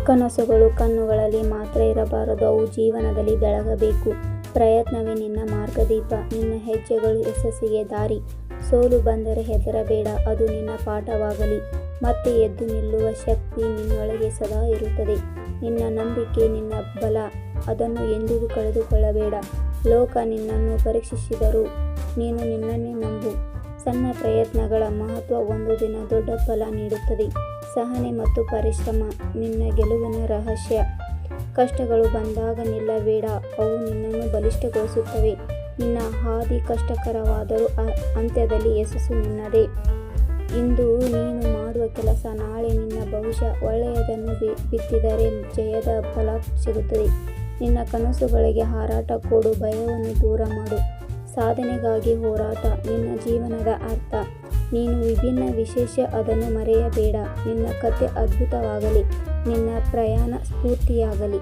ಕನಸುಗಳು ಕಣ್ಣುಗಳಲ್ಲಿ ಮಾತ್ರ ಇರಬಾರದು, ಅವು ಜೀವನದಲ್ಲಿ ಬೆಳಗಬೇಕು. ಪ್ರಯತ್ನವೇ ನಿನ್ನ ಮಾರ್ಗದೀಪ, ನಿನ್ನ ಹೆಜ್ಜೆಗಳು ಯಶಸ್ಸಿಗೆ ದಾರಿ. ಸೋಲು ಬಂದರೆ ಹೆದರಬೇಡ, ಅದು ನಿನ್ನ ಪಾಠವಾಗಲಿ. ಮತ್ತೆ ಎದ್ದು ನಿಲ್ಲುವ ಶಕ್ತಿ ನಿನ್ನೊಳಗೆ ಸದಾ ಇರುತ್ತದೆ. ನಿನ್ನ ನಂಬಿಕೆ ನಿನ್ನ ಬಲ, ಅದನ್ನು ಎಂದಿಗೂ ಕಳೆದುಕೊಳ್ಳಬೇಡ. ಲೋಕ ನಿನ್ನನ್ನು ಪರೀಕ್ಷಿಸಿದರೂ ನೀನು ನಿನ್ನನ್ನೇ ನಂಬು. ಸಣ್ಣ ಪ್ರಯತ್ನಗಳ ಮಹತ್ವ ಒಂದು ದಿನ ದೊಡ್ಡ ಫಲ ನೀಡುತ್ತದೆ. ಸಹನೆ ಮತ್ತು ಪರಿಶ್ರಮ ನಿನ್ನ ಗೆಲುವಿನ ರಹಸ್ಯ. ಕಷ್ಟಗಳು ಬಂದಾಗ ನಿಲ್ಲಬೇಡ, ಅವು ನಿನ್ನನ್ನು ಬಲಿಷ್ಠಗೊಳಿಸುತ್ತವೆ. ನಿನ್ನ ಹಾದಿ ಕಷ್ಟಕರವಾದರೂ ಅಂತ್ಯದಲ್ಲಿ ಯಶಸ್ಸು ನಿನ್ನದೇ. ಇಂದು ನೀನು ಮಾಡುವ ಕೆಲಸ ನಾಳೆ ನಿನ್ನ ಭವಿಷ್ಯ. ಒಳ್ಳೆಯದನ್ನು ಬಿತ್ತಿದರೆ ಜಯದ ಫಲ ಸಿಗುತ್ತದೆ. ನಿನ್ನ ಕನಸುಗಳಿಗೆ ಹಾರಾಟ ಕೊಡು, ಭಯವನ್ನು ದೂರ ಮಾಡು. ಸಾಧನೆಗಾಗಿ ಹೋರಾಟ ನಿನ್ನ ಜೀವನದ ಅರ್ಥ. ನೀನು ವಿಭಿನ್ನ, ವಿಶೇಷ, ಅದನ್ನು ಮರೆಯಬೇಡ. ನಿನ್ನ ಕಥೆ ಅದ್ಭುತವಾಗಲಿ, ನಿನ್ನ ಪ್ರಯಾಣ ಸ್ಫೂರ್ತಿಯಾಗಲಿ.